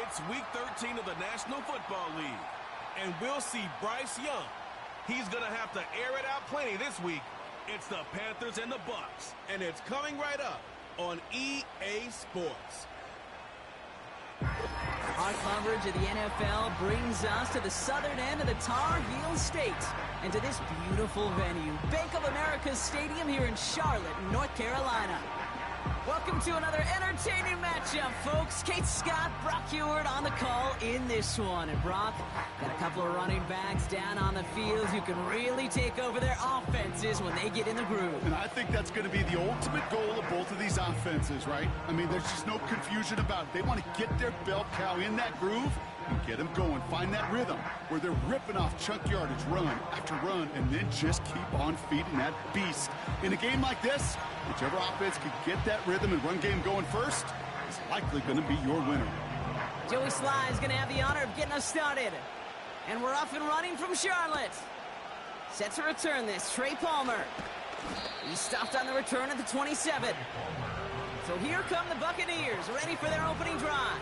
It's Week 13 of the National Football League, and we'll see Bryce Young. He's going to have to air it out plenty this week. It's the Panthers and the Bucs, and it's coming right up on EA Sports. Our coverage of the NFL brings us to the southern end of the Tar Heel State and to this beautiful venue, Bank of America Stadium here in Charlotte, North Carolina. Welcome to another entertaining matchup, folks. Kate Scott, Brock Ewart on the call in this one. And Brock, got a couple of running backs down on the field who can really take over their offenses when they get in the groove. And I think that's going to be the ultimate goal of both of these offenses, right? I mean, there's just no confusion about it. They want to get their bell cow in that groove and get them going. Find that rhythm where they're ripping off chunk yardage, run after run, and then just keep on feeding that beast. In a game like this, whichever offense can get that rhythm and run game going first is likely going to be your winner. Joey Sly is going to have the honor of getting us started. And we're off and running from Charlotte. Set to return this, Trey Palmer. He stopped on the return at the 27. So here come the Buccaneers, ready for their opening drive.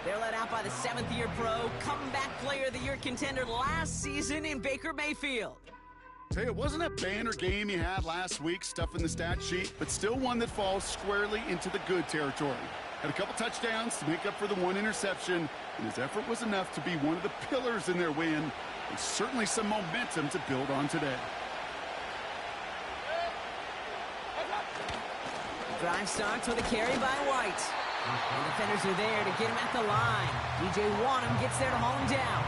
They're led out by the seventh-year pro, comeback player of the year contender last season in Baker Mayfield. Tell you, it wasn't a banner game you had last week, stuff in the stat sheet, but still one that falls squarely into the good territory. Had a couple touchdowns to make up for the one interception, and his effort was enough to be one of the pillars in their win, and certainly some momentum to build on today. Drive starts with a carry by White. And defenders are there to get him at the line. DJ Wanham gets there to haul him down.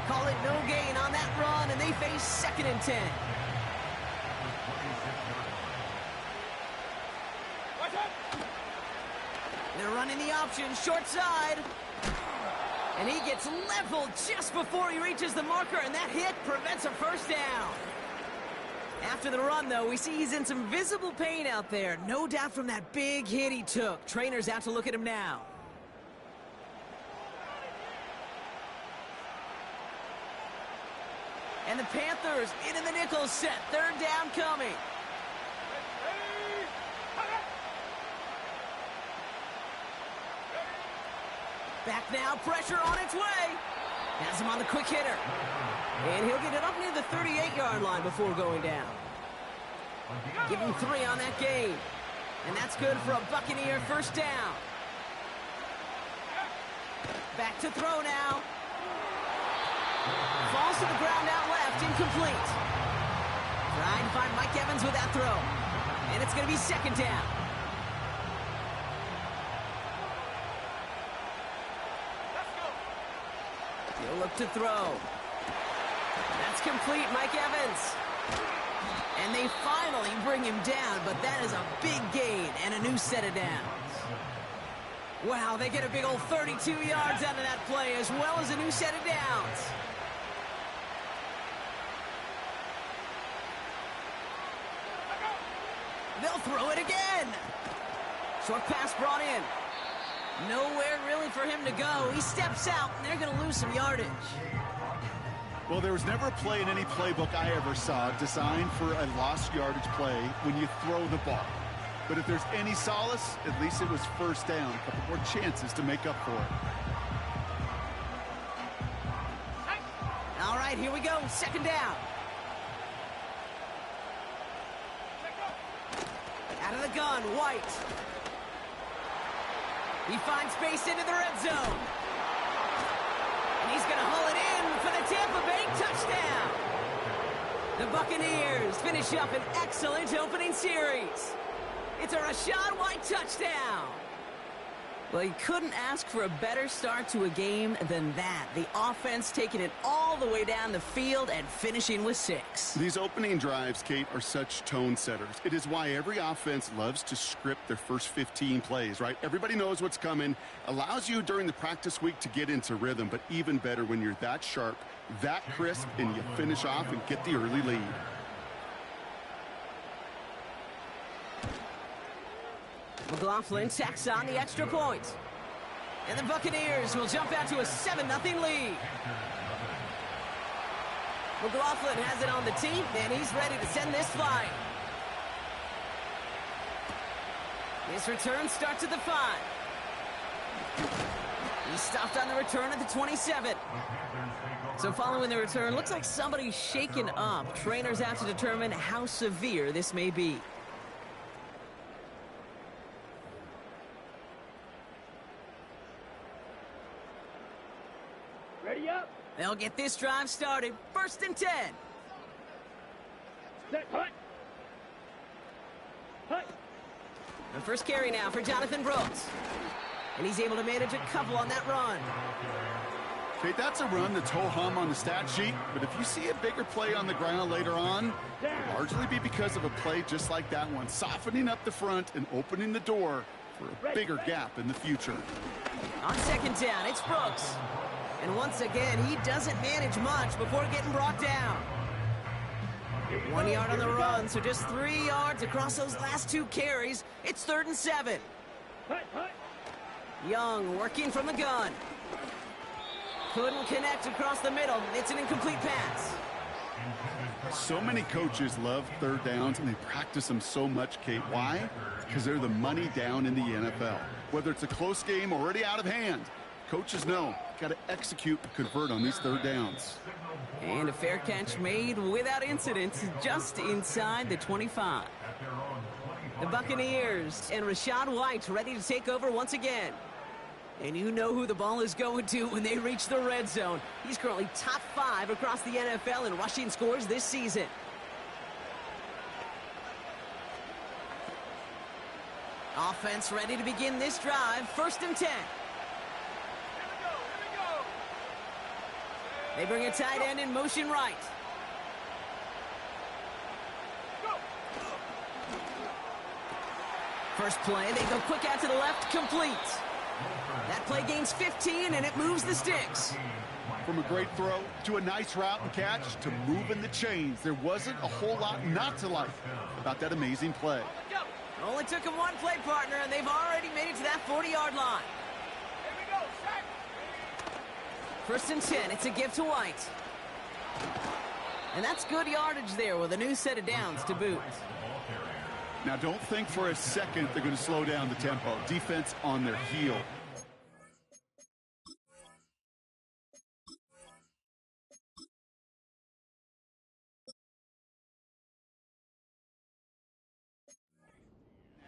Call it no gain on that run, and they face 2nd and 10. They're running the option, short side. And he gets leveled just before he reaches the marker, and that hit prevents a first down. After the run, though, we see he's in some visible pain out there. No doubt from that big hit he took. Trainer's out to look at him now. And the Panthers into the nickel set. 3rd down coming. Back now, pressure on its way. Has him on the quick hitter. And he'll get it up near the 38-yard line before going down. Give him 3 on that game. And that's good for a Buccaneer first down. Back to throw now. Falls to the ground out left, incomplete. Trying to find Mike Evans with that throw. And it's going to be 2nd down. He'll look to throw. That's complete, Mike Evans. And they finally bring him down, but that is a big gain and a new set of downs. Wow, they get a big old 32 yards out of that play, as well as a new set of downs. They'll throw it again. Short pass brought in. Nowhere really for him to go. He steps out, and they're going to lose some yardage. Well, there was never a play in any playbook I ever saw designed for a lost yardage play when you throw the ball. But if there's any solace, at least it was first down. A couple more chances to make up for it. All right, here we go. 2nd down. Out of the gun, White. He finds space into the red zone. And he's going to haul it in for the Tampa Bay touchdown. The Buccaneers finish up an excellent opening series. It's a Rachaad White touchdown. Well, you couldn't ask for a better start to a game than that. The offense taking it all the way down the field and finishing with 6. These opening drives, Kate, are such tone setters. It is why every offense loves to script their first 15 plays, right? Everybody knows what's coming. Allows you during the practice week to get into rhythm, but even better when you're that sharp, that crisp, and you finish off and get the early lead. McLaughlin tacks on the extra point. And the Buccaneers will jump out to a 7-0 lead. McLaughlin has it on the tee, and he's ready to send this flying. His return starts at the 5. He's stopped on the return at the 27. So following the return, looks like somebody's shaken up. Trainers have to determine how severe this may be. Ready up. They'll get this drive started. 1st and 10. Set, hut. Hut. The first carry now for Jonathan Brooks. And he's able to manage a couple on that run. Okay, that's a run that's ho-hum on the stat sheet, but if you see a bigger play on the ground later on, it'll largely be because of a play just like that one, softening up the front and opening the door for a bigger gap in the future. On 2nd down, it's Brooks. And once again, he doesn't manage much before getting brought down. 1 yard on the run, so just 3 yards across those last 2 carries. It's 3rd and 7. Hut, hut. Young working from the gun. Couldn't connect across the middle. It's an incomplete pass. So many coaches love 3rd downs, and they practice them so much, Kate. Why? Because they're the money down in the NFL. Whether it's a close game already out of hand, coaches know, got to execute and convert on these 3rd downs. And a fair catch made without incident just inside the 25. The Buccaneers and Rachaad White ready to take over once again. And you know who the ball is going to when they reach the red zone. He's currently top 5 across the NFL in rushing scores this season. Offense ready to begin this drive. 1st and 10. They bring a tight end in motion right. First play, they go quick out to the left, complete. That play gains 15, and it moves the sticks. From a great throw to a nice route and catch to moving the chains, there wasn't a whole lot not to like about that amazing play. Only took him 1 play, partner, and they've already made it to that 40-yard line. 1st and 10, it's a give to White. And that's good yardage there with a new set of downs to boot. Now, don't think for a second they're going to slow down the tempo. Defense on their heel.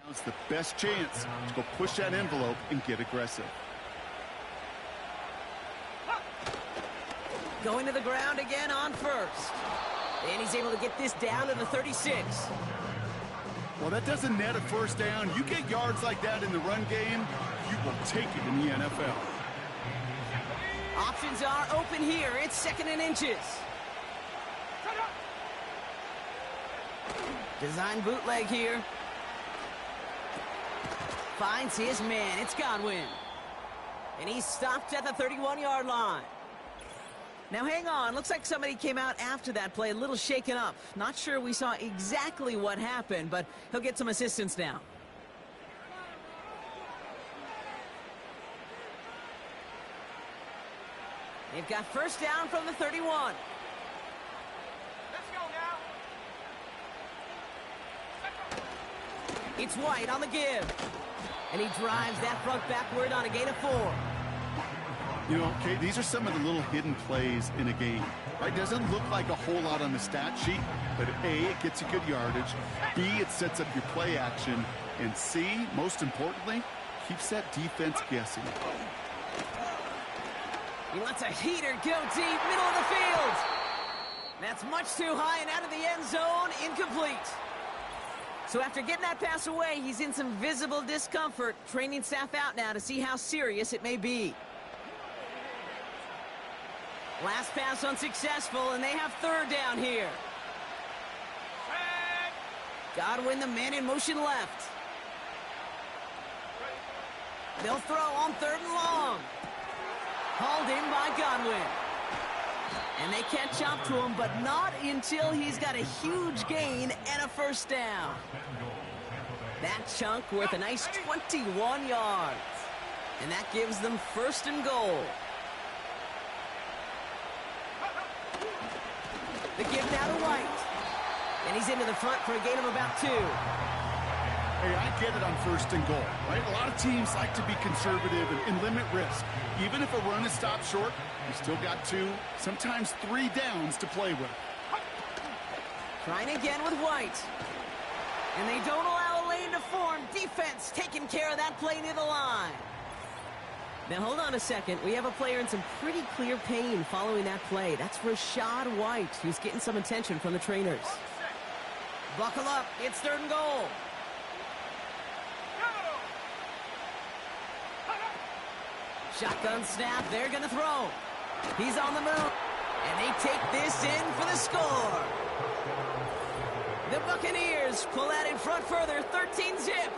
Now it's the best chance to go push that envelope and get aggressive. Going to the ground again on 1st. And he's able to get this down to the 36. Well, that doesn't net a 1st down. You get yards like that in the run game, you will take it in the NFL. Options are open here. It's 2nd and inches. Design bootleg here. Finds his man. It's Godwin. And he's stopped at the 31-yard line. Now, hang on. Looks like somebody came out after that play a little shaken up. Not sure we saw exactly what happened, but he'll get some assistance now. They've got 1st down from the 31. Let's go now. It's White on the give. And he drives that front backward on a gain of 4. You know, Kate, these are some of the little hidden plays in a game. Right? Doesn't look like a whole lot on the stat sheet, but A, it gets you good yardage. B, it sets up your play action. And C, most importantly, keeps that defense guessing. He lets a heater go deep, middle of the field. That's much too high and out of the end zone, incomplete. So after getting that pass away, he's in some visible discomfort. Training staff out now to see how serious it may be. Last pass unsuccessful, and they have 3rd down here. Godwin, the man in motion left. They'll throw on 3rd and long. Hauled in by Godwin. And they catch up to him, but not until he's got a huge gain and a 1st down. That chunk worth a nice 21 yards. And that gives them 1st and goal. The give now to White. And he's into the front for a gain of about 2. Hey, I get it on 1st and goal, right? A lot of teams like to be conservative and limit risk. Even if a run is stopped short, you still got 2, sometimes 3 downs to play with. Trying again with White. And they don't allow a lane to form. Defense taking care of that play near the line. Now, hold on a second. We have a player in some pretty clear pain following that play. That's Rashad White, who's getting some attention from the trainers. Buckle up. It's 3rd and goal. Shotgun snap. They're going to throw. He's on the move. And they take this in for the score. The Buccaneers pull out in front further, 13-zip.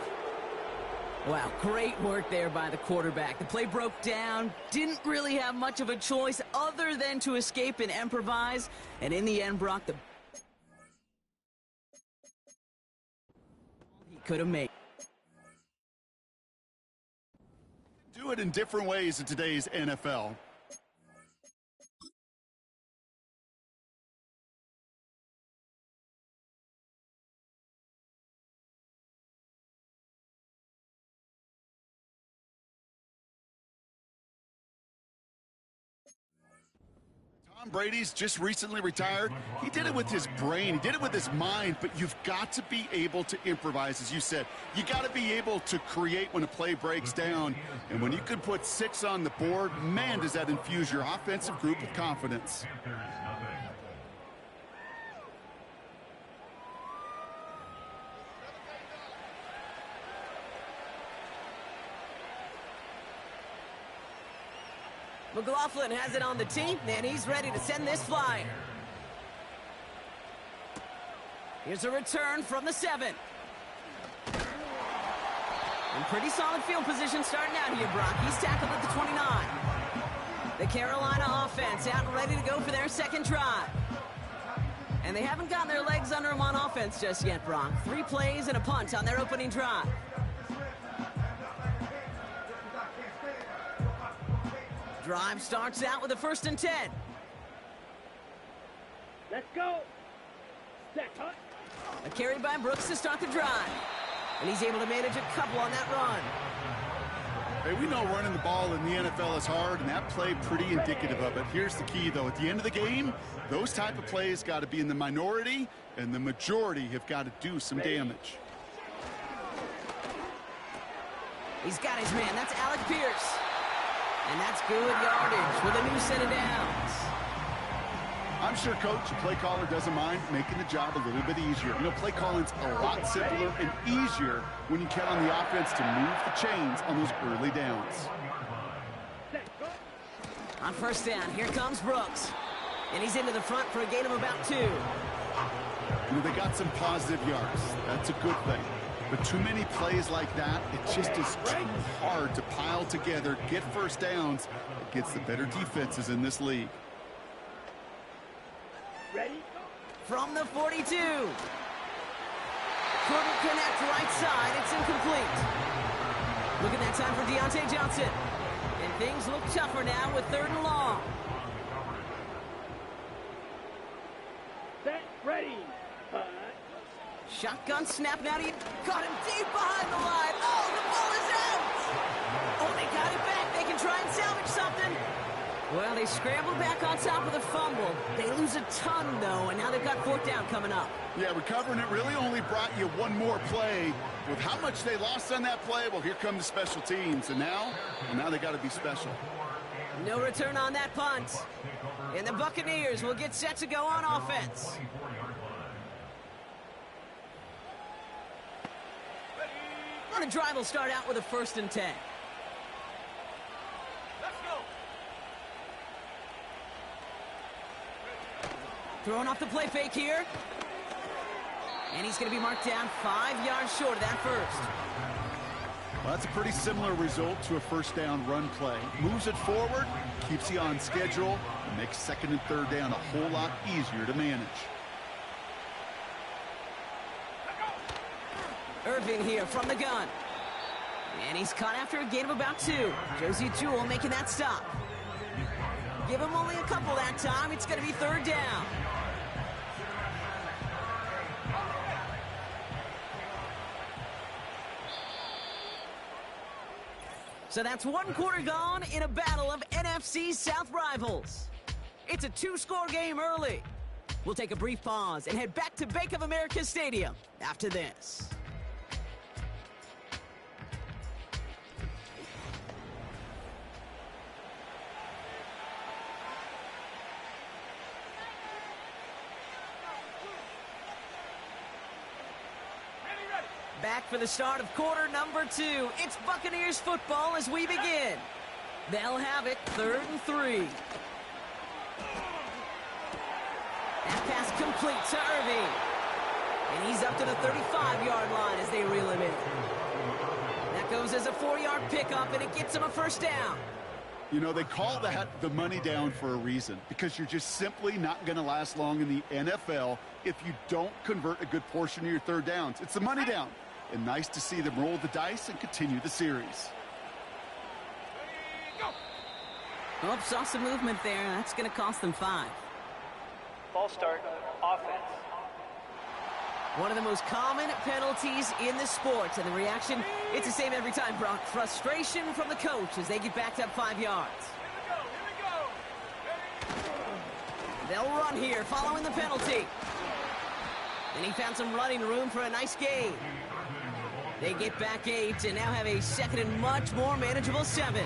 Wow, great work there by the quarterback. The play broke down, didn't really have much of a choice other than to escape and improvise, and in the end, Brock, he could have made. Do it in different ways in today's NFL. Tom Brady's just recently retired. He did it with his brain. He did it with his mind, but you've got to be able to improvise, as you said. You got to be able to create when a play breaks down. And when you can put 6 on the board, man, does that infuse your offensive group with confidence. McLaughlin has it on the tee, and he's ready to send this flyer. Here's a return from the 7. And pretty solid field position starting out here, Brock. He's tackled at the 29. The Carolina offense out and ready to go for their 2nd drive. And they haven't gotten their legs under them on offense just yet, Brock. 3 plays and a punt on their opening drive. Drive starts out with a 1st and 10. Let's go. Set, hut. A carry by Brooks to start the drive. And he's able to manage a couple on that run. Hey, we know running the ball in the NFL is hard, and that play pretty indicative of it. Here's the key, though. At the end of the game, those type of plays got to be in the minority, and the majority have got to do some damage. He's got his man. That's Alec Pierce. And that's good yardage with a new set of downs. I'm sure Coach, the play caller, doesn't mind making the job a little bit easier. You know, play calling's a lot simpler and easier when you count on the offense to move the chains on those early downs. On 1st down, here comes Brooks. And he's into the front for a gain of about 2. You know, they got some positive yards. That's a good thing. But too many plays like that, it just is too hard to pile together, get 1st downs against the better defenses in this league. Ready? From the 42. Couldn't connect right side. It's incomplete. Look at that time for Deontay Johnson. And things look tougher now with 3rd and long. Set, ready. Shotgun snap now. He got him deep behind the line. Oh, the ball is out. Oh, they got it back. They can try and salvage something. Well, they scrambled back on top of the fumble. They lose a ton, though, and now they've got 4th down coming up. Yeah, recovering it really only brought you one more play. With how much they lost on that play, well, here come the special teams. And now they got to be special. No return on that punt. And the Buccaneers will get set to go on offense. The drive will start out with a 1st and 10. Let's go. Throwing off the play fake here. And he's going to be marked down 5 yards short of that 1st. Well, that's a pretty similar result to a 1st down run play. Moves it forward, keeps you on schedule, and makes 2nd and 3rd down a whole lot easier to manage. Irving here from the gun. And he's caught after a gain of about 2. Josie Jewell making that stop. Give him only a couple that time. It's going to be 3rd down. So that's one quarter gone in a battle of NFC South rivals. It's a two-score game early. We'll take a brief pause and head back to Bank of America Stadium after this. Back for the start of quarter number 2. It's Buccaneers football as we begin. They'll have it 3rd and 3. That pass complete to Irving. And he's up to the 35-yard line as they reel him in. That goes as a 4-yard pickup, and it gets him a first down. You know, they call that the money down for a reason, because you're just simply not going to last long in the NFL if you don't convert a good portion of your third downs. It's the money down. And nice to see them roll the dice and continue the series. Oh, saw some movement there. That's going to cost them 5. Ball start, offense. One of the most common penalties in the sport. And the reaction, it's the same every time, Brock. Frustration from the coach as they get backed up 5 yards. They'll run here following the penalty. And he found some running room for a nice gain. They get back 8 and now have a second and much more manageable 7.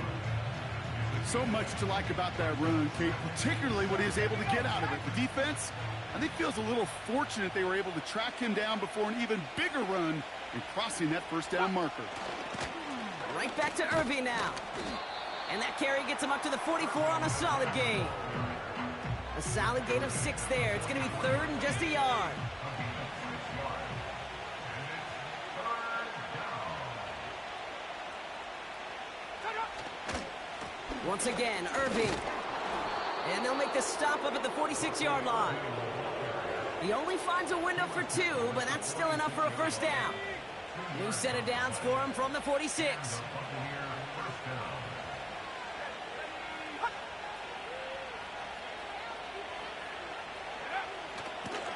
So much to like about that run, Kate, particularly what he was able to get out of it. The defense, I think, feels a little fortunate they were able to track him down before an even bigger run and crossing that first down marker. Right back to Irving now. And that carry gets him up to the 44 on a solid gain. A solid gain of 6 there. It's going to be 3rd and just a yard. Once again, Irving. And they'll make the stop up at the 46-yard line. He only finds a window for 2, but that's still enough for a first down. New set of downs for him from the 46.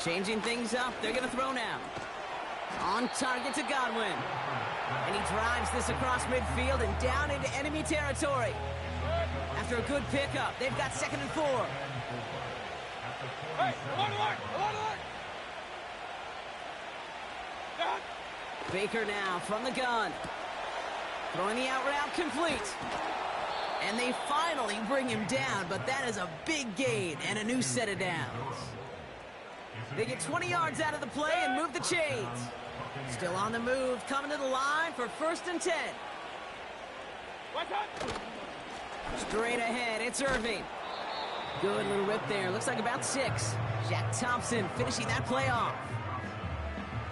Changing things up. They're going to throw now. On target to Godwin. And he drives this across midfield and down into enemy territory. After a good pickup, they've got 2nd and 4. Hey, along the line, along the line. Down. Baker now from the gun. Throwing the out route complete. And they finally bring him down, but that is a big gain and a new set of downs. They get 20 yards out of the play and move the chains. Still on the move, coming to the line for 1st and 10. What's up? Straight ahead, it's Irving. Good little rip there. Looks like about 6. Jack Thompson finishing that play off.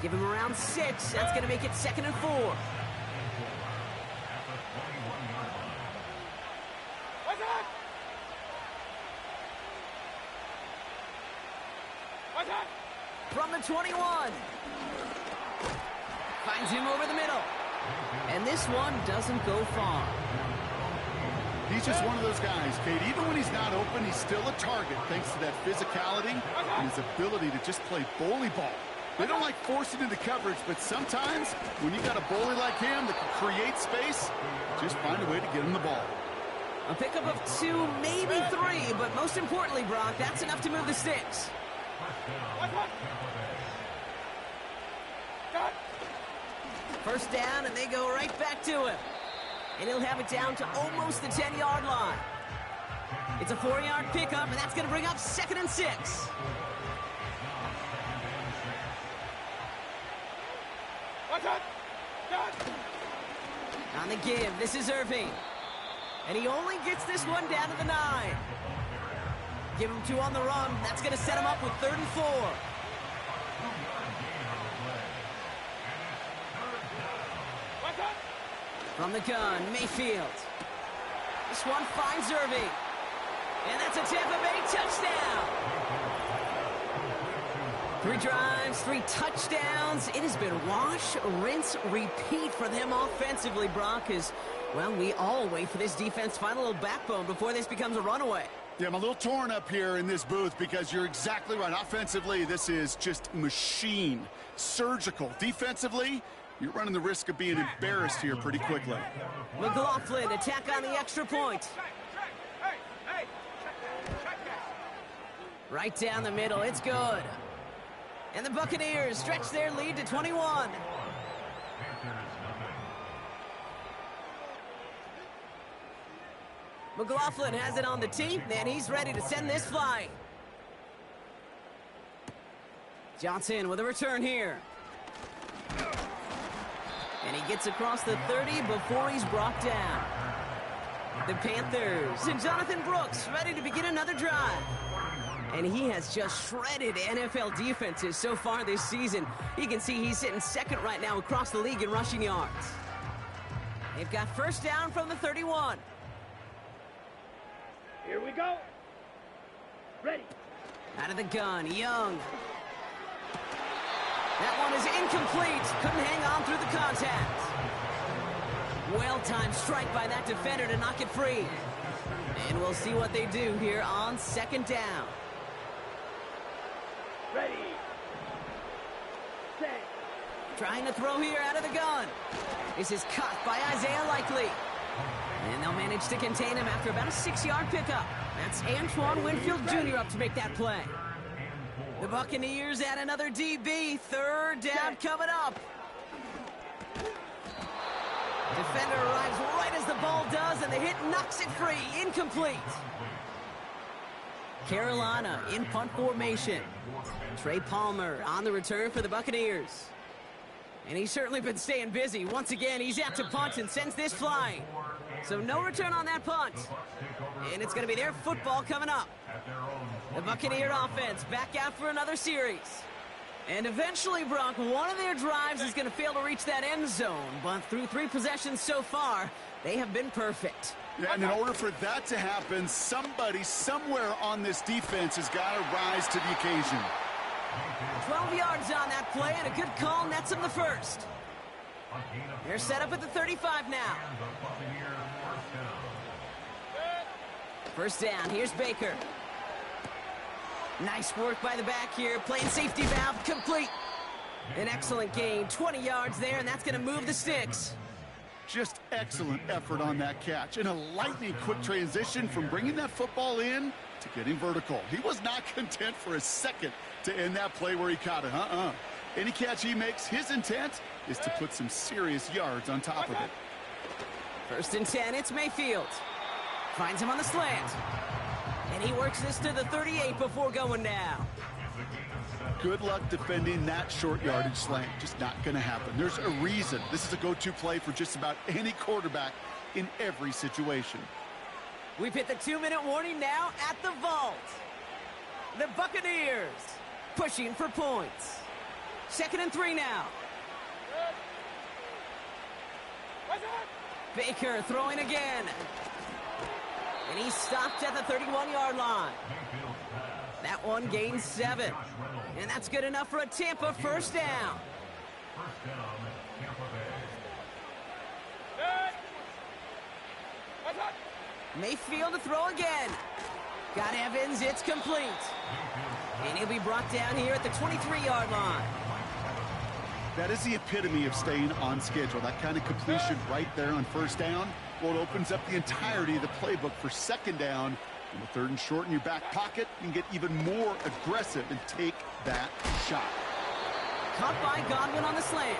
Give him around 6. That's going to make it 2nd and 4. What's up? What's up? From the 21. Finds him over the middle. And this one doesn't go far. He's just one of those guys, Kate. Even when he's not open, he's still a target thanks to that physicality and his ability to just play bully ball. They don't like forcing into coverage, but sometimes when you got a bully like him that can create space, just find a way to get him the ball. A pickup of 2, maybe 3, but most importantly, Brock, that's enough to move the sticks. First down, and they go right back to him. And he'll have it down to almost the 10-yard line. It's a 4-yard pickup, and that's going to bring up 2nd and 6. On the give, this is Irving. And he only gets this one down to the 9. Give him 2 on the run. That's going to set him up with 3rd and 4. From the gun, Mayfield. This one finds Irving. And that's a Tampa Bay touchdown. 3 drives, 3 touchdowns. It has been wash, rinse, repeat for them offensively, Brock, as, well, we all wait for this defense to find a little backbone before this becomes a runaway. Yeah, I'm a little torn up here in this booth because you're exactly right. Offensively, this is just machine. Surgical. Defensively, You're running the risk of being embarrassed here pretty quickly. McLaughlin attack on the extra point. Right down the middle, it's good. And the Buccaneers stretch their lead to 21. McLaughlin has it on the tee, and he's ready to send this flying. Johnson with a return here. And he gets across the 30 before he's brought down. The Panthers and Jonathan Brooks ready to begin another drive. And he has just shredded NFL defenses so far this season. You can see he's sitting second right now across the league in rushing yards. They've got first down from the 31. Here we go. Ready. Out of the gun, Young. That one is incomplete. Couldn't hang on through the contact. Well-timed strike by that defender to knock it free. And we'll see what they do here on second down. Ready. Set. Trying to throw here out of the gun. This is caught by Isaiah Likely. And they'll manage to contain him after about a 6-yard pickup. That's Antoine Winfield Jr. up to make that play. The Buccaneers add another DB. Third down coming up. Defender arrives right as the ball does, and the hit knocks it free. Incomplete. Carolina in punt formation. Trey Palmer on the return for the Buccaneers. And he's certainly been staying busy. Once again, he's out to punt and sends this flying. So no return on that punt. And it's going to be their football coming up. The Buccaneer offense back out for another series. And eventually, Brock, one of their drives is going to fail to reach that end zone. But through 3 possessions so far, they have been perfect. Yeah, and in order for that to happen, somebody somewhere on this defense has got to rise to the occasion. 12 yards on that play, and a good call nets him the first. They're set up at the 35 now. First down, here's Baker. Nice work by the back here, playing safety valve complete. An excellent gain, 20 yards there, and that's going to move the sticks. Just excellent effort on that catch. And a lightning quick transition from bringing that football in to getting vertical. He was not content for a second to end that play where he caught it. Any catch he makes, his intent is to put some serious yards on top of it. First and 10, it's Mayfield. Finds him on the slant. And he works this to the 38 before going down. Good luck defending that short yardage slant. Just not going to happen. There's a reason. This is a go-to play for just about any quarterback in every situation. We've hit the 2-minute warning now at the vault. The Buccaneers pushing for points. 2nd and 3 now. Baker throwing again. And he's stopped at the 31-yard line. That one gains 7. And that's good enough for a Tampa first down. Mayfield to throw again. Got Evans, it's complete. And he'll be brought down here at the 23-yard line. That is the epitome of staying on schedule. That kind of completion right there on first down. Well, it opens up the entirety of the playbook for second down. In the 3rd and short in your back pocket, you can get even more aggressive and take that shot. Caught by Godwin on the slant.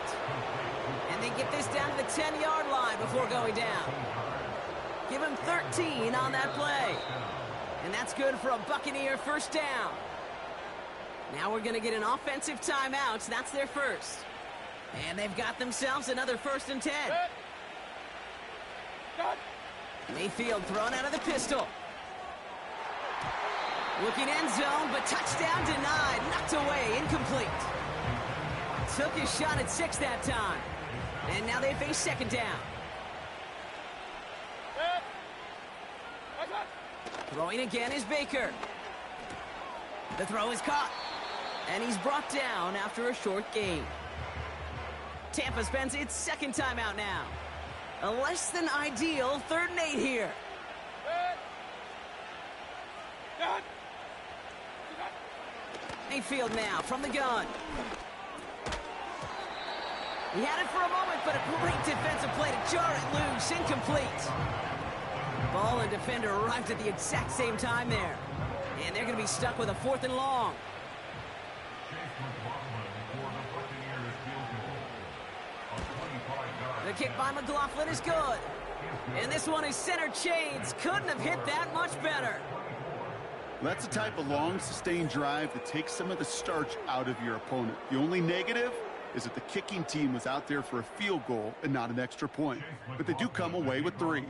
And they get this down to the 10-yard line before going down. Give him 13 on that play. And that's good for a Buccaneer first down. Now we're going to get an offensive timeout. That's their first. And they've got themselves another 1st and 10. Mayfield thrown out of the pistol. Looking end zone, but touchdown denied. Knocked away, incomplete. Took his shot at 6 that time. And now they face second down. Throwing again is Baker. The throw is caught. And he's brought down after a short gain. Tampa spends its 2nd timeout now. A less than ideal 3rd and 8 here. Mayfield now from the gun. He had it for a moment, but a great defensive play to jar it loose. Incomplete. Ball and defender arrived at the exact same time there. And they're going to be stuck with a 4th and long. The kick by McLaughlin is good. And this one is center chains. Couldn't have hit that much better. That's the type of long, sustained drive that takes some of the starch out of your opponent. The only negative is that the kicking team was out there for a field goal and not an extra point. But they do come away with 3.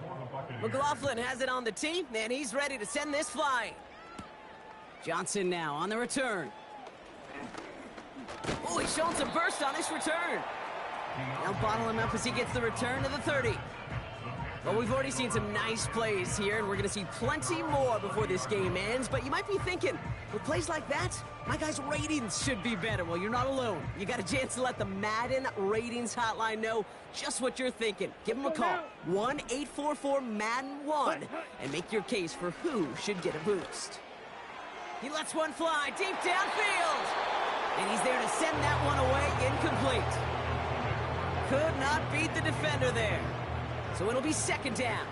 McLaughlin has it on the tee, and he's ready to send this flying. Johnson now on the return. Oh, he's showing some burst on this return. They'll bottle him up as he gets the return to the 30. Well, we've already seen some nice plays here, and we're going to see plenty more before this game ends. But you might be thinking, with plays like that, my guys' ratings should be better. Well, you're not alone. You got a chance to let the Madden ratings hotline know just what you're thinking. Give them a call, 1-844-MADDEN-1, and make your case for who should get a boost. He lets one fly deep downfield, and he's there to send that one away incomplete. Could not beat the defender there. So it'll be 2nd down.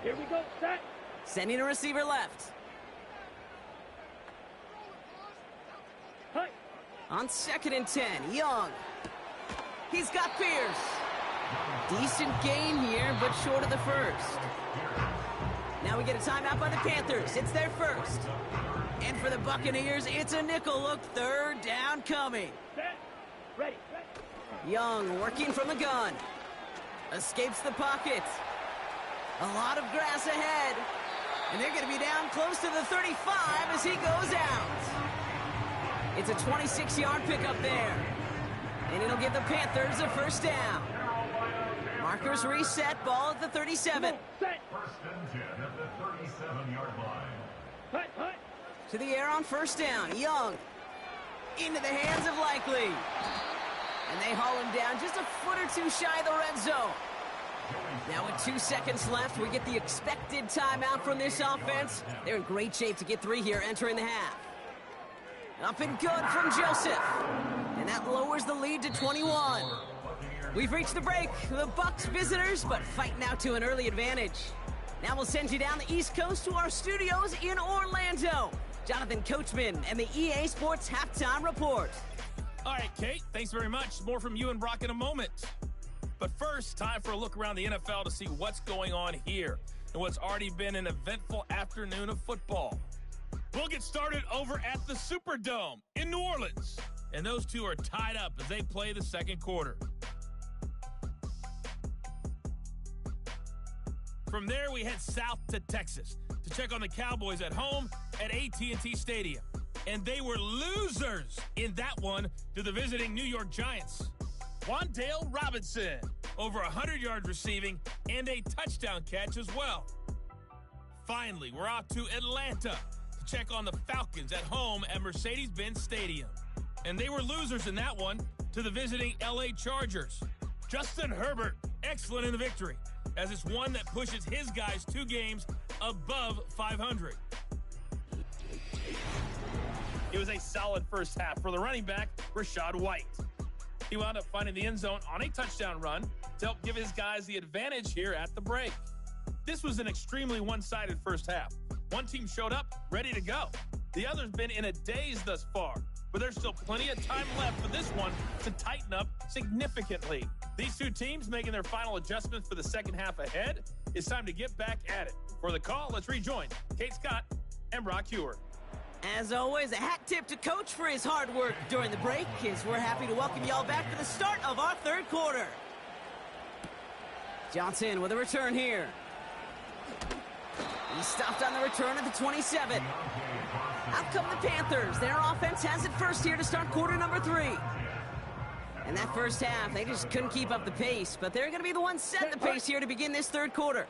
Here we go, set. Sending a receiver left. Hi. On 2nd and 10, Young. He's got Pierce. Decent gain here, but short of the first. Now we get a timeout by the Panthers. It's their first. And for the Buccaneers, it's a nickel look. 3rd down coming. Set. Ready. Young working from the gun. Escapes the pocket. A lot of grass ahead. And they're going to be down close to the 35 as he goes out. It's a 26-yard pickup there. And it'll give the Panthers a 1st down. Markers reset, ball at the 37. Set. 1st and 10 at the 37-yard line. Hut. To the air on 1st down. Young. Into the hands of Likely. And they haul him down just a foot or 2 shy of the red zone. Now with 2 seconds left, we get the expected timeout from this offense. They're in great shape to get 3 here entering the half. Up and good from Joseph. And that lowers the lead to 21. We've reached the break. The Bucs visitors, but fighting out to an early advantage. Now we'll send you down the East Coast to our studios in Orlando. Jonathan Coachman and the EA Sports Halftime Report. All right, Kate, thanks very much. More from you and Brock in a moment. But first, time for a look around the NFL to see what's going on here and what's already been an eventful afternoon of football. We'll get started over at the Superdome in New Orleans. And those two are tied up as they play the 2nd quarter. From there, we head south to Texas to check on the Cowboys at home at AT&T Stadium. And they were losers in that one to the visiting New York Giants. Wan'Dale Robinson, over 100 yards receiving and a touchdown catch as well. Finally, we're off to Atlanta to check on the Falcons at home at Mercedes-Benz Stadium. And they were losers in that one to the visiting LA Chargers. Justin Herbert, excellent in the victory, as it's one that pushes his guys 2 games above 500. It was a solid first half for the running back, Rachaad White. He wound up finding the end zone on a touchdown run to help give his guys the advantage here at the break. This was an extremely one-sided first half. One team showed up, ready to go. The other's been in a daze thus far, but there's still plenty of time left for this one to tighten up significantly. These 2 teams making their final adjustments for the second half ahead. It's time to get back at it. For the call, let's rejoin Kate Scott and Brock Heward. As always, a hat tip to Coach for his hard work during the break, as we're happy to welcome y'all back for the start of our 3rd quarter. Johnson with a return here. He stopped on the return at the 27. Out come the Panthers. Their offense has it first here to start quarter number 3. And that first half, they just couldn't keep up the pace, but they're going to be the ones setting the pace here to begin this 3rd quarter.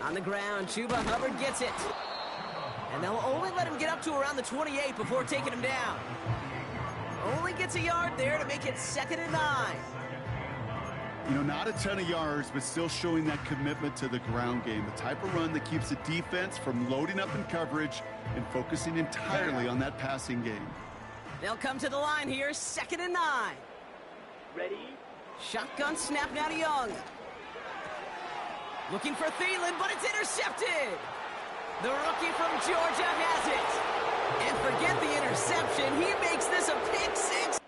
On the ground, Chuba Hubbard gets it. And they'll only let him get up to around the 28 before taking him down. Only gets a yard there to make it 2nd and 9. You know, not a ton of yards, but still showing that commitment to the ground game. The type of run that keeps the defense from loading up in coverage and focusing entirely on that passing game. They'll come to the line here, 2nd and 9. Ready? Shotgun snap now to Young. Looking for Thielen, but it's intercepted. The rookie from Georgia has it. And forget the interception. He makes this a pick six.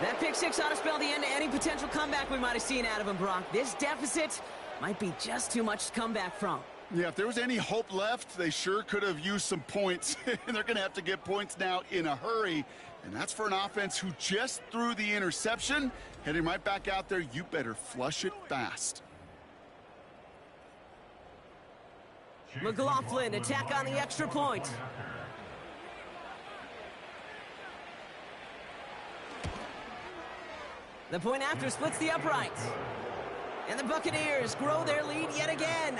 That pick six ought to spell the end to any potential comeback we might have seen out of him, Brock. This deficit might be just too much to come back from. Yeah, if there was any hope left, they sure could have used some points. And they're going to have to get points now in a hurry. And that's for an offense who just threw the interception. Heading right back out there, you better flush it fast. McLaughlin, attack on the extra point. The point after splits the uprights. And the Buccaneers grow their lead yet again.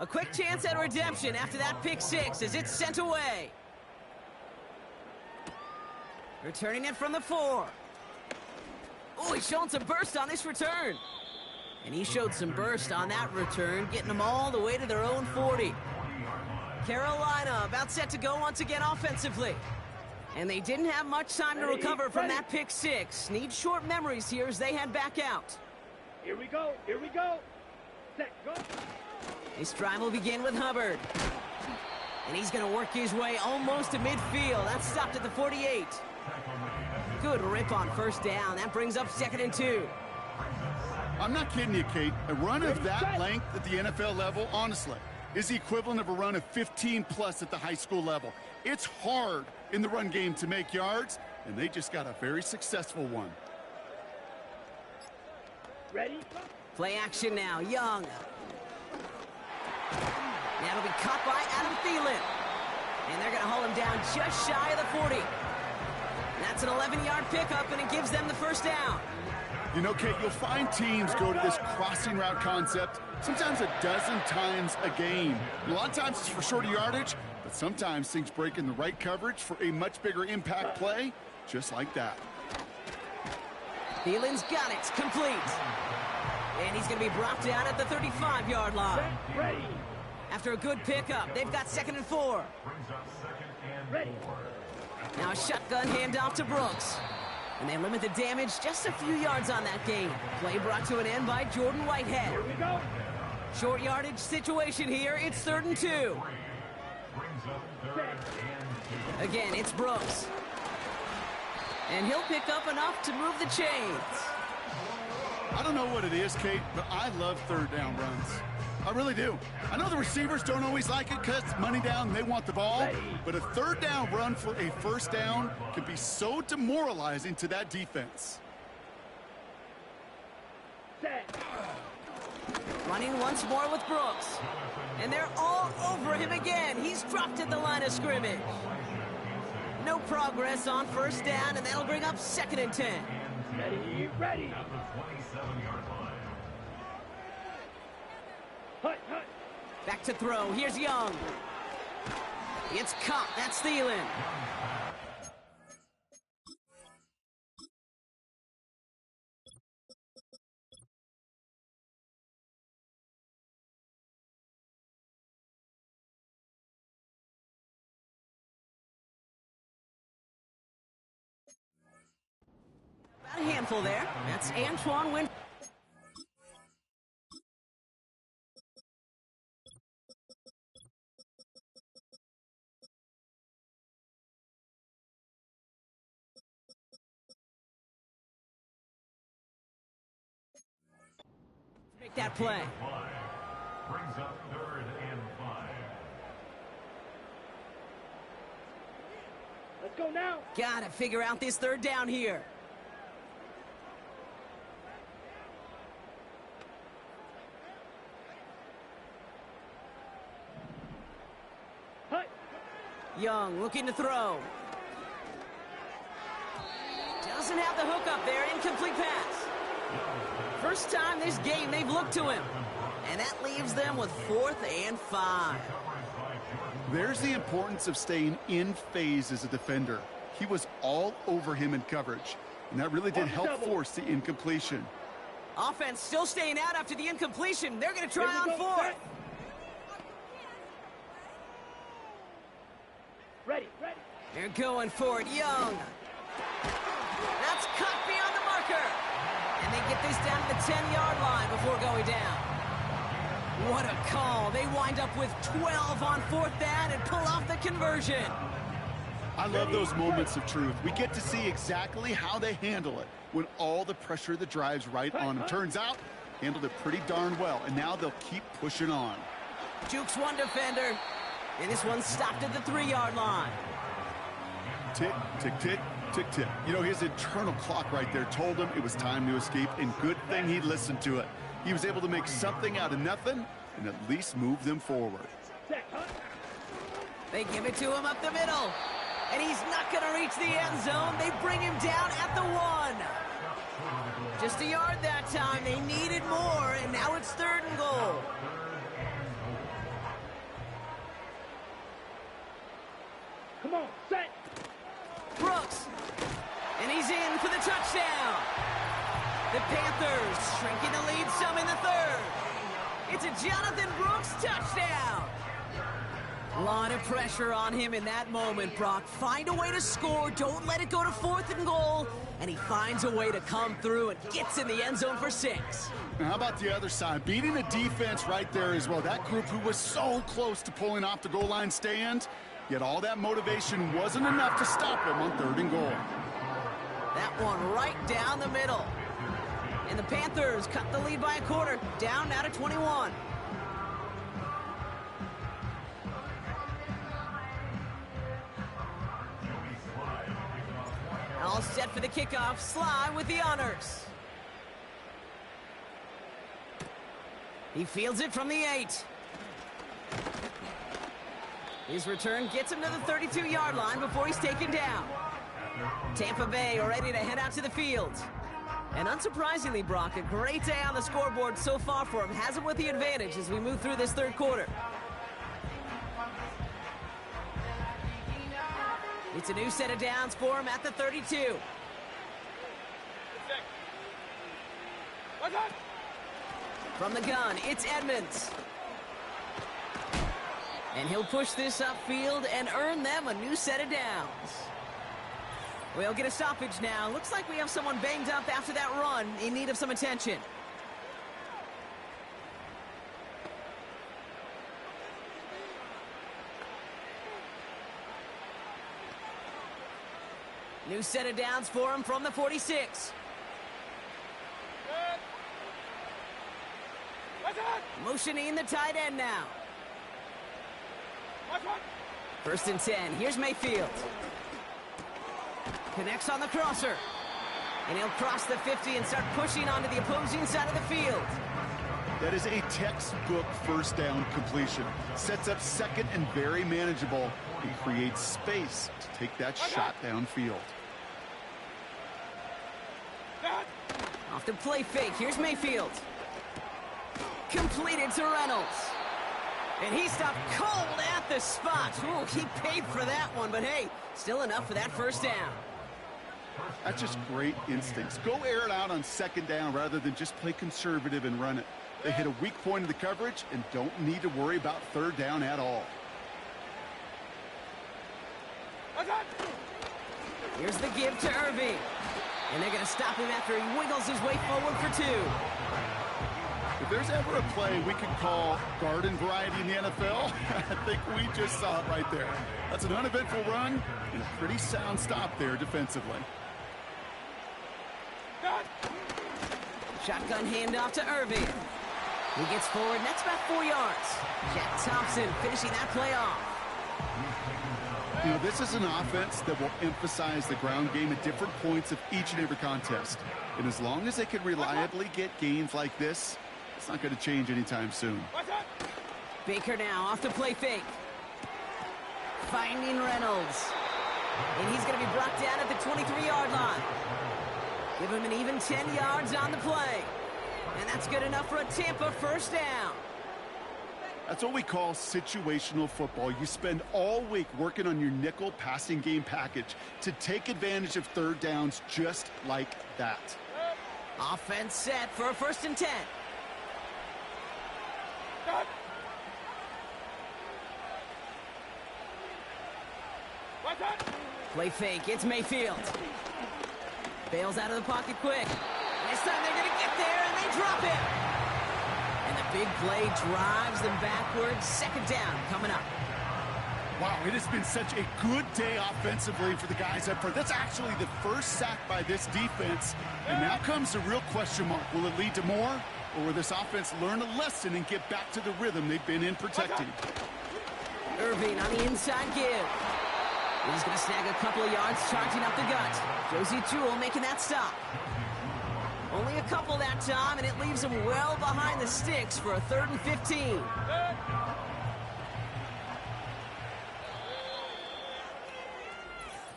A quick chance at redemption after that pick six as it's sent away. Returning it from the 4. Oh, he's showing some burst on this return. And he showed some burst on that return, getting them all the way to their own 40. Carolina about set to go once again offensively. And they didn't have much time to recover from that pick six. Need short memories here as they head back out. Here we go. Here we go. Set, go. This drive will begin with Hubbard. And he's going to work his way almost to midfield. That's stopped at the 48. Good rip on first down. That brings up 2nd and 2. I'm not kidding you, Kate. A run of that length at the NFL level, honestly, is the equivalent of a run of 15+ at the high school level. It's hard in the run game to make yards, and they just got a very successful one. Ready? Play action now. Young. That'll be caught by Adam Thielen. And they're going to haul him down just shy of the 40. That's an 11-yard pickup, and it gives them the first down. You know, Kate, you'll find teams go to this crossing route concept sometimes a dozen times a game. A lot of times it's for shorter yardage, but sometimes things break in the right coverage for a much bigger impact play, just like that. Thielen's got it. Complete. And he's going to be brought down at the 35-yard line. Ready. After a good pickup, they've got 2nd and 4. Ready. Now a shotgun handoff to Brooks. And they limit the damage just a few yards on that gain. Play brought to an end by Jordan Whitehead. Here we go. Short yardage situation here. It's 3rd and 2. Again, it's Brooks. And he'll pick up enough to move the chains. I don't know what it is, Kate, but I love 3rd down runs. I really do. I know the receivers don't always like it because it's money down, they want the ball. But a 3rd down run for a first down can be so demoralizing to that defense. Set. Running once more with Brooks. And they're all over him again. He's dropped at the line of scrimmage. No progress on first down, and that'll bring up 2nd and 10. Ready, ready. Hut, hut. Back to throw. Here's Young. It's caught. That's Thielen. About a handful there. That's Antoine Win. Make that play. Brings up 3rd and 5. Let's go now. Gotta figure out this 3rd down here. Young looking to throw. Doesn't have the hook up there. Incomplete pass. First time this game they've looked to him. And that leaves them with 4th and 5. There's the importance of staying in phase as a defender. He was all over him in coverage, and that really did help force the incompletion. Offense still staying out after the incompletion. They're going to try on 4th. Ready. They're going for it. Young. That's cut beyond the marker. And they get this down to the 10-yard line before going down. What a call. They wind up with 12 on 4th down and pull off the conversion. I love those moments of truth. We get to see exactly how they handle it when all the pressure that drives right on them. Turns out, handled it pretty darn well, and now they'll keep pushing on. Jukes one defender, and this one stopped at the 3-yard line. Tick, tick, tick, tick, tick. You know, his internal clock right there told him it was time to escape, and good thing he listened to it. He was able to make something out of nothing and at least move them forward. They give it to him up the middle. And he's not going to reach the end zone. They bring him down at the 1. Just a yard that time. They needed more, and now it's 3rd and goal. Come on, set. Brooks. And he's in for the touchdown. The Panthers shrinking the lead some in the 3rd. It's a Jonathan Brooks touchdown. A lot of pressure on him in that moment, Brock. Find a way to score. Don't let it go to 4th and goal. And he finds a way to come through and gets in the end zone for 6. Now, how about the other side? Beating the defense right there as well. That group who was so close to pulling off the goal line stand, yet all that motivation wasn't enough to stop them on 3rd and goal. That one right down the middle. And the Panthers cut the lead by a quarter, down now to 21. All set for the kickoff. Sly with the honors. He fields it from the 8. His return gets him to the 32-yard line before he's taken down. Tampa Bay are ready to head out to the field. And unsurprisingly, Brock, a great day on the scoreboard so far for him. Has him with the advantage as we move through this 3rd quarter. It's a new set of downs for him at the 32. From the gun, it's Edmonds. And he'll push this upfield and earn them a new set of downs. We'll get a stoppage now. Looks like we have someone banged up after that run in need of some attention. New set of downs for him from the 46. Motioning the tight end now. 1st and 10. Here's Mayfield. Connects on the crosser. And he'll cross the 50 and start pushing onto the opposing side of the field. That is a textbook 1st down completion. Sets up 2nd and very manageable and creates space to take that shot downfield. Off the play fake. Here's Mayfield. Completed to Reynolds. And he stopped cold at the spot. Ooh, he paid for that one, but hey, still enough for that 1st down. That's just great instincts. Go air it out on 2nd down rather than just play conservative and run it. They hit a weak point in the coverage and don't need to worry about 3rd down at all. Here's the give to Irving. And they're going to stop him after he wiggles his way forward for 2. If there's ever a play we could call garden variety in the NFL, I think we just saw it right there. That's an uneventful run and a pretty sound stop there defensively. Shotgun handoff to Irving. He gets forward, and that's about 4 yards. Jack Thompson finishing that play off. You know, this is an offense that will emphasize the ground game at different points of each and every contest. And as long as they can reliably get gains like this, it's not going to change anytime soon. Baker now off the play fake. Finding Reynolds. And he's going to be brought down at the 23-yard line. Give him an even 10 yards on the play. And that's good enough for a Tampa first down. That's what we call situational football. You spend all week working on your nickel passing game package to take advantage of third downs just like that. Offense set for a 1st and 10. Play fake, it's Mayfield. Bails out of the pocket quick. This time they're going to get there, and they drop it. And the big play drives them backwards. 2nd down coming up. Wow, it has been such a good day offensively for the guys up front. That's actually the first sack by this defense. And now comes the real question mark. Will it lead to more? Or will this offense learn a lesson and get back to the rhythm they've been in protecting? Irving on the inside give. He's going to snag a couple of yards, charging up the gut. Josie Jewell making that stop. Only a couple that time, and it leaves him well behind the sticks for a 3rd and 15.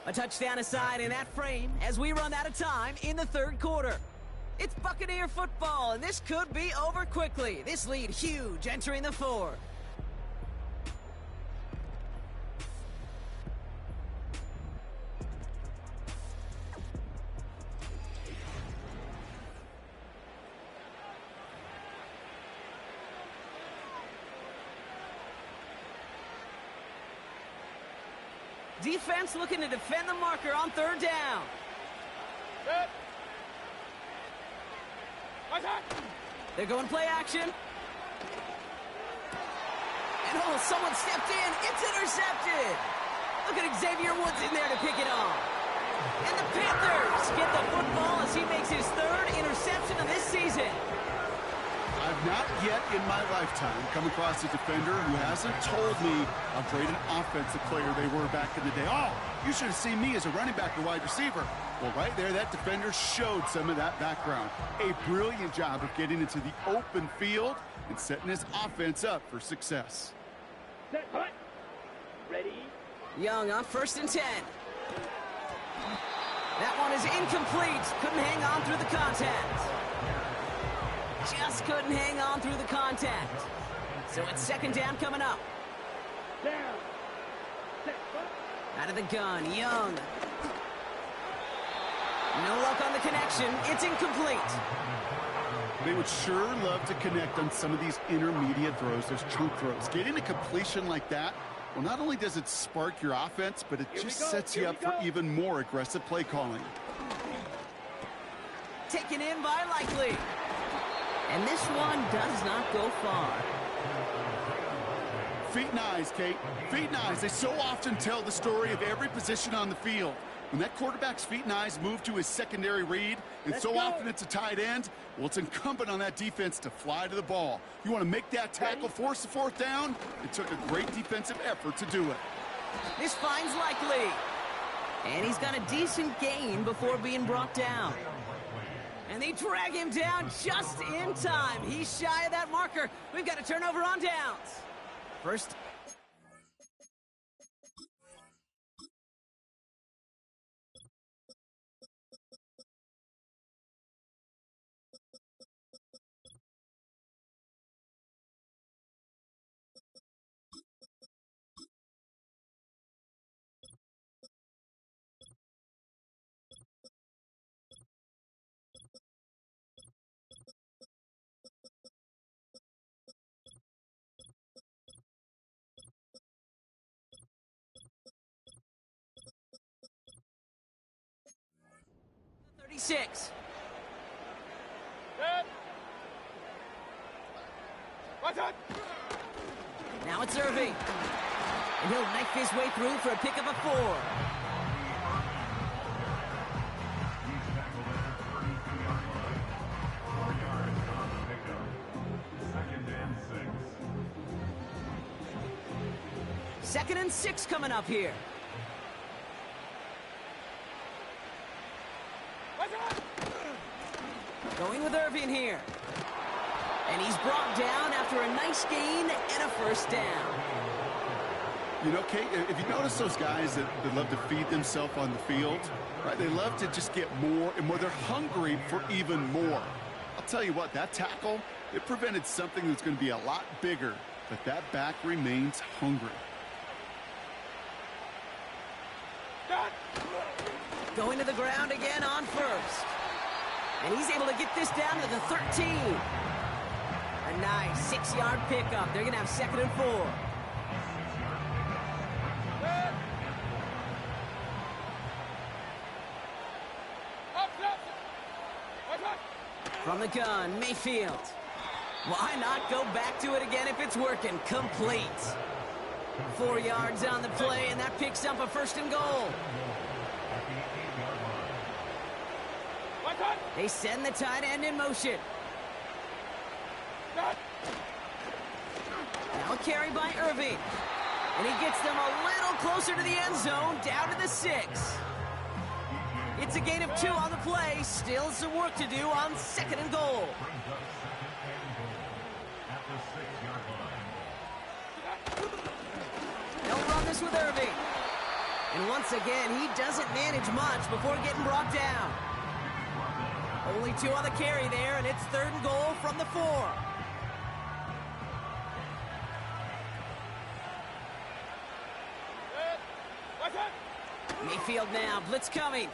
A touchdown aside in that frame as we run out of time in the 3rd quarter. It's Buccaneer football, and this could be over quickly. This lead huge entering the 4th. Defense looking to defend the marker on 3rd down. They're going play action. And oh, someone stepped in. It's intercepted. Look at Xavier Woods in there to pick it off. And the Panthers get the football as he makes his 3rd interception of this season. I've not yet in my lifetime come across a defender who hasn't told me how great an offensive player they were back in the day. Oh, you should have seen me as a running back or wide receiver. Well, right there, that defender showed some of that background. A brilliant job of getting into the open field and setting his offense up for success. Set, hut. Ready? Young on 1st and 10. That one is incomplete. Couldn't hang on through the contact. Just couldn't hang on through the contact. So it's 2nd down coming up. Down. Set, hut. Out of the gun, Young. No luck on the connection. It's incomplete. They would sure love to connect on some of these intermediate throws, those chunk throws. Getting a completion like that, well, not only does it spark your offense, but it just sets you up for even more aggressive play calling. Taken in by Likely. And this one does not go far. Feet and eyes, Kate. Feet and eyes. They so often tell the story of every position on the field. When that quarterback's feet and eyes move to his secondary read, and so often it's a tight end, well, it's incumbent on that defense to fly to the ball. You want to make that tackle, force the 4th down? It took a great defensive effort to do it. This finds Likely. And he's got a decent gain before being brought down. And they drag him down just in time. He's shy of that marker. We've got a turnover on downs. First. Six. Now it's Irving. And he'll knife his way through for a pickup of 4. Second and 6 coming up here. Going with Irving here. And he's brought down after a nice gain and a 1st down. You know, Kate, if you notice those guys that love to feed themselves on the field, right? They love to just get more and more. They're hungry for even more. I'll tell you what, that tackle, it prevented something that's going to be a lot bigger, but that back remains hungry. Going to the ground again on first. And he's able to get this down to the 13. A nice 6-yard pickup. They're going to have 2nd and 4. From the gun, Mayfield. Why not go back to it again if it's working? Complete. 4 yards on the play, and that picks up a 1st and goal. They send the tight end in motion. Now a carry by Irving. And he gets them a little closer to the end zone, down to the 6. It's a gain of 2 on the play. Still some work to do on 2nd and goal. They'll run this with Irving. And once again, he doesn't manage much before getting brought down. Only 2 on the carry there, and it's 3rd and goal from the 4. Mayfield now, blitz coming.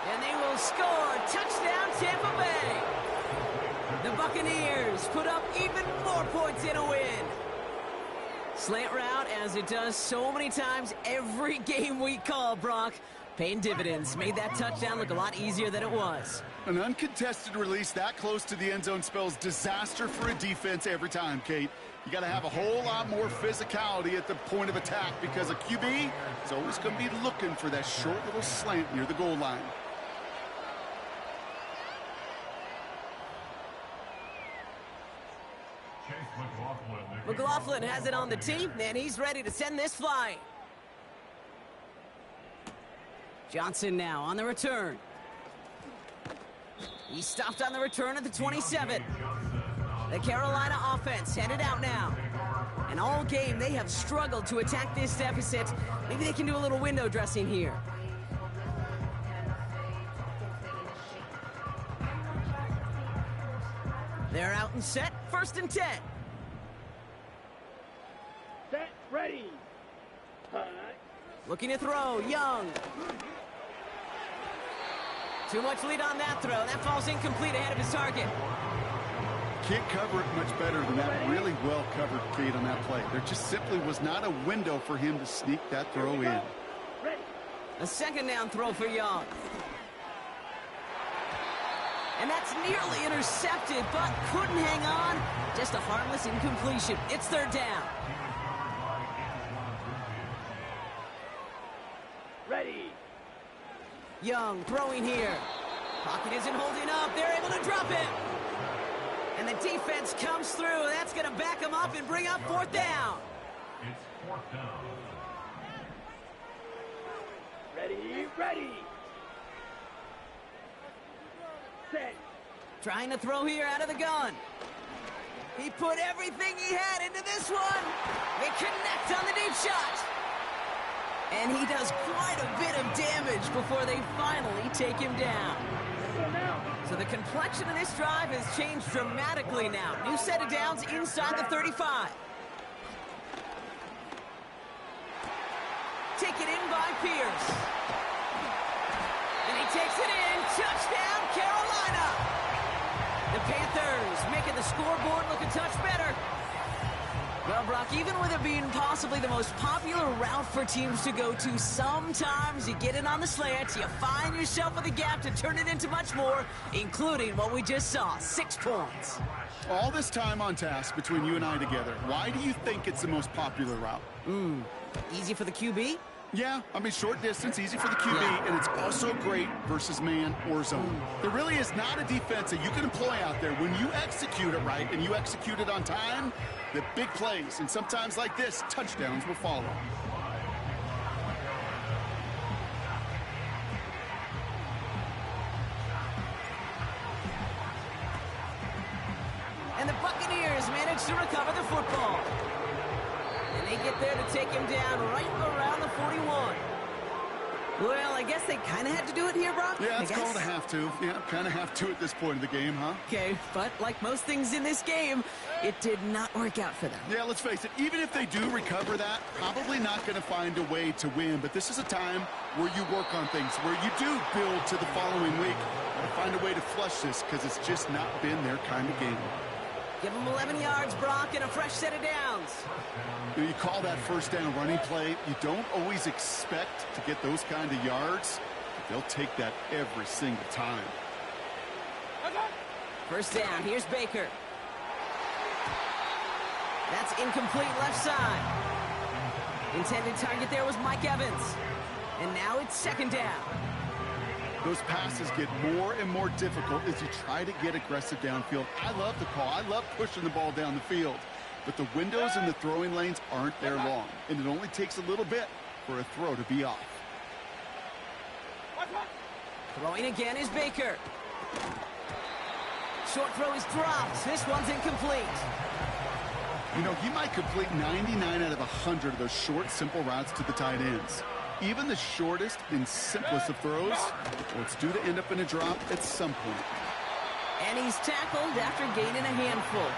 And they will score. Touchdown, Tampa Bay. The Buccaneers put up even more points in a win. Slant route, as it does so many times every game we call, Brock. Paying dividends. Made that touchdown look a lot easier than it was. An uncontested release that close to the end zone spells disaster for a defense every time, Kate. You got to have a whole lot more physicality at the point of attack because a QB is always going to be looking for that short little slant near the goal line. McLaughlin has it on the tee, and he's ready to send this flying. Johnson now on the return. He stopped on the return at the 27. The Carolina offense headed out now. And all game, they have struggled to attack this deficit. Maybe they can do a little window dressing here. They're out and set. 1st and 10. Set, ready. Looking to throw, Young. Too much lead on that throw. That falls incomplete ahead of his target. Can't cover it much better than that really well covered Kate on that play. There just simply was not a window for him to sneak that throw in. A 2nd down throw for Young. And that's nearly intercepted, but couldn't hang on. Just a harmless incompletion. It's 3rd down. Ready. Young throwing here. Pocket isn't holding up. They're able to drop it. And the defense comes through. That's going to back them up and bring up 4th down. It's 4th down. Ready, ready. Set. Trying to throw here out of the gun. He put everything he had into this one. They connect on the deep shot. And he does quite a bit of damage before they finally take him down. So the complexion of this drive has changed dramatically now. New set of downs inside the 35. Taken in by Pierce. And he takes it in. Touchdown, Carolina. The Panthers making the scoreboard look a touch better. Well, Brock, even with it being possibly the most popular route for teams to go to, sometimes you get it on the slants, you find yourself with a gap to turn it into much more, including what we just saw, 6 points. All this time on task between you and I together, why do you think it's the most popular route? Easy for the QB? Yeah, I mean, short distance, easy for the QB, and it's also great versus man or zone. There really is not a defense that you can employ out there. When you execute it right and you execute it on time, the big plays, and sometimes like this, touchdowns will follow. And the Buccaneers manage to recover the football. And they get there to take him down right around the 41. Well, I guess they kind of had to do it here, Brock. Yeah, it's called a have to. Yeah, kind of have to at this point of the game, huh? Okay, but like most things in this game, it did not work out for them. Yeah, let's face it, even if they do recover that, probably not going to find a way to win. But this is a time where you work on things, where you do build to the following week and find a way to flush this, because it's just not been their kind of game. Give them 11 yards, Brock, and a fresh set of downs. You call that first down running play. You don't always expect to get those kind of yards, but they'll take that every single time. First down, here's Baker. That's incomplete left side. Intended target there was Mike Evans. And now it's second down. Those passes get more and more difficult as you try to get aggressive downfield. I love the call. I love pushing the ball down the field. But the windows in the throwing lanes aren't there long, and it only takes a little bit for a throw to be off. Throwing again is Baker. Short throw is dropped. This one's incomplete. You know, he might complete 99 out of 100 of those short, simple routes to the tight ends. Even the shortest and simplest of throws, well, it's due to end up in a drop at some point. And he's tackled after gaining a handful.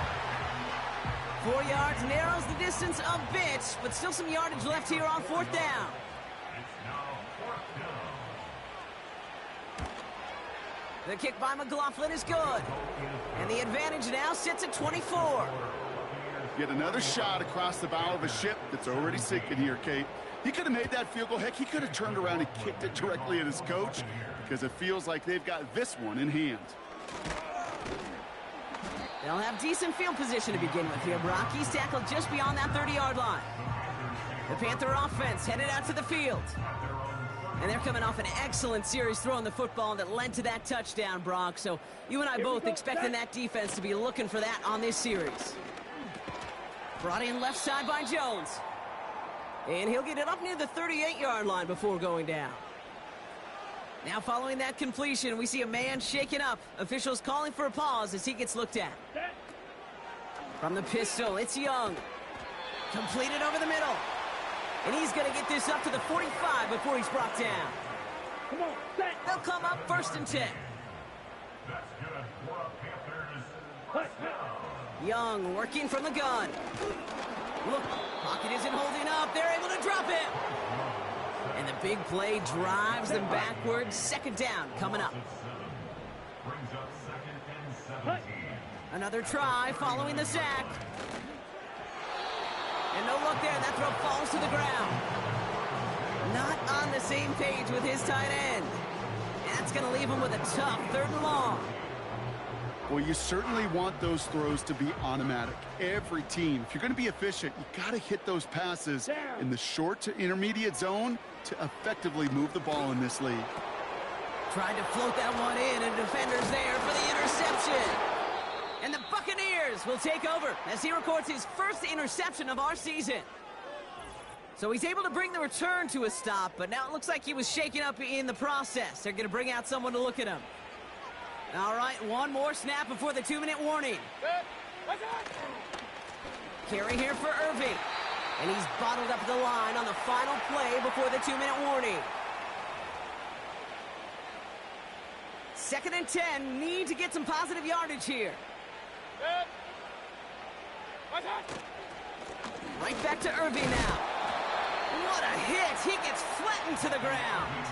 4 yards narrows the distance a bit, but still some yardage left here on fourth down. The kick by McLaughlin is good. And the advantage now sits at 24. Yet another shot across the bow of a ship that's already sinking here, Kate. He could have made that field goal. Heck, he could have turned around and kicked it directly at his coach, because it feels like they've got this one in hand. They'll have decent field position to begin with here, Brock. He's tackled just beyond that 30-yard line. The Panther offense headed out to the field. And they're coming off an excellent series throwing the football that led to that touchdown, Brock. So you and I both expecting that defense to be looking for that on this series. Brought in left side by Jones. And he'll get it up near the 38-yard line before going down. Now following that completion, we see a man shaken up. Officials calling for a pause as he gets looked at. From the pistol, it's Young. Completed over the middle. And he's going to get this up to the 45 before he's brought down. Come on, set. They'll come up first and 10. That's good for Panthers. Hut, Young working from the gun. Look, pocket isn't holding up. They're able to drop it. And the big play drives them backwards. Second down coming up. Brings up second and 17. Another try following the sack. And no look there. That throw falls to the ground. Not on the same page with his tight end. That's going to leave him with a tough third and long. Well, you certainly want those throws to be automatic. Every team, if you're going to be efficient, you got to hit those passes in the short to intermediate zone to effectively move the ball in this league. Tried to float that one in, and defender's there for the interception. And the Buccaneers will take over as he records his first interception of our season. So he's able to bring the return to a stop, but now it looks like he was shaken up in the process. They're going to bring out someone to look at him. All right, one more snap before the 2-minute warning. Carry here for Irving. And he's bottled up the line on the final play before the 2-minute warning. Second and 10, need to get some positive yardage here. Right back to Irving now. What a hit! He gets flattened to the ground.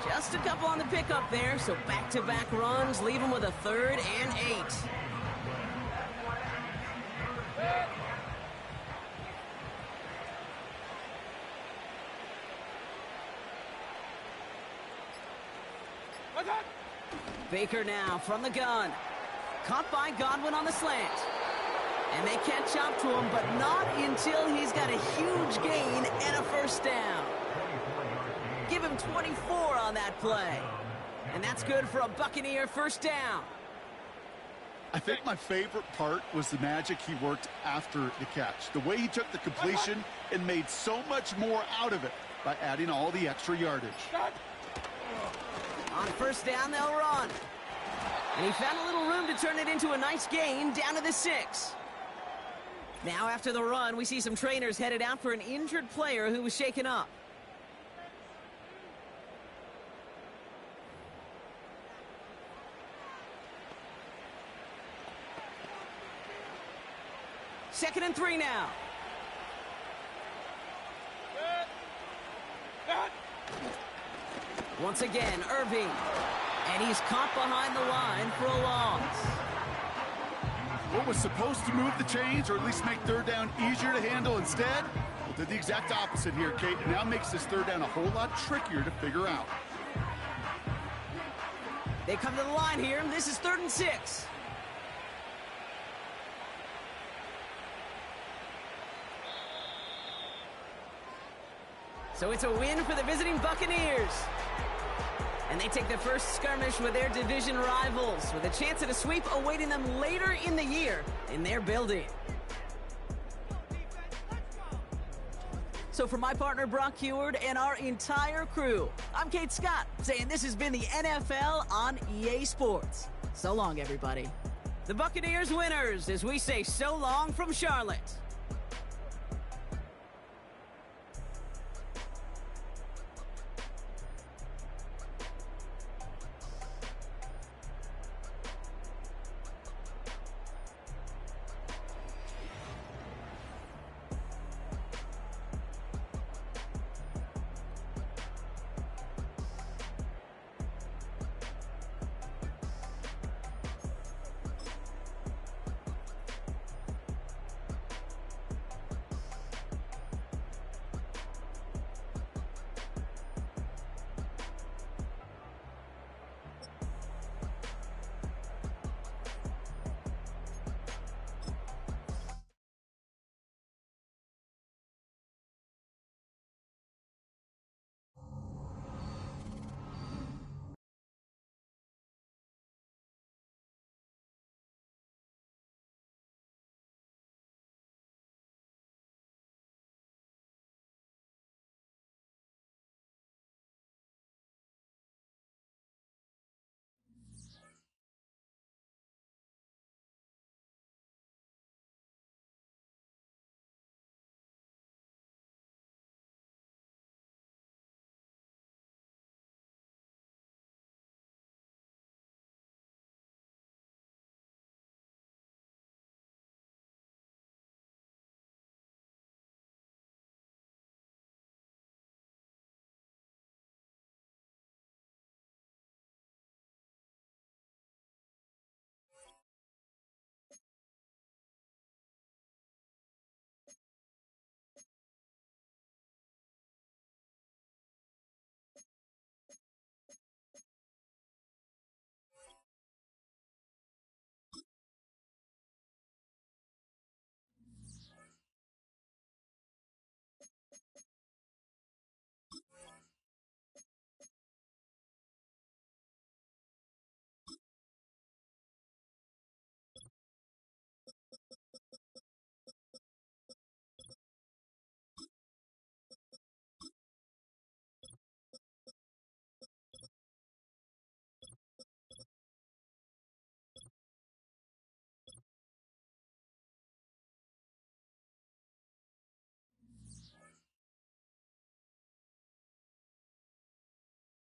Just a couple on the pickup there, so back-to-back runs leave him with a 3rd and 8. Baker now from the gun. Caught by Godwin on the slant. And they catch up to him, but not until he's got a huge gain and a first down. Give him 24 on that play. And that's good for a Buccaneer first down. I think my favorite part was the magic he worked after the catch. The way he took the completion and made so much more out of it by adding all the extra yardage. On first down, they'll run. And he found a little room to turn it into a nice gain down to the 6. Now after the run, we see some trainers headed out for an injured player who was shaken up. Second and 3 now. Once again, Irving. And he's caught behind the line for a loss. What was supposed to move the chains, or at least make third down easier to handle instead, well, did the exact opposite here, Kate. It now makes this third down a whole lot trickier to figure out. They come to the line here, and this is 3rd and 6. So it's a win for the visiting Buccaneers. And they take the first skirmish with their division rivals, with a chance at a sweep awaiting them later in the year in their building. So for my partner Brock Heward and our entire crew, I'm Kate Scott, saying this has been the NFL on EA Sports. So long, everybody. The Buccaneers winners as we say so long from Charlotte.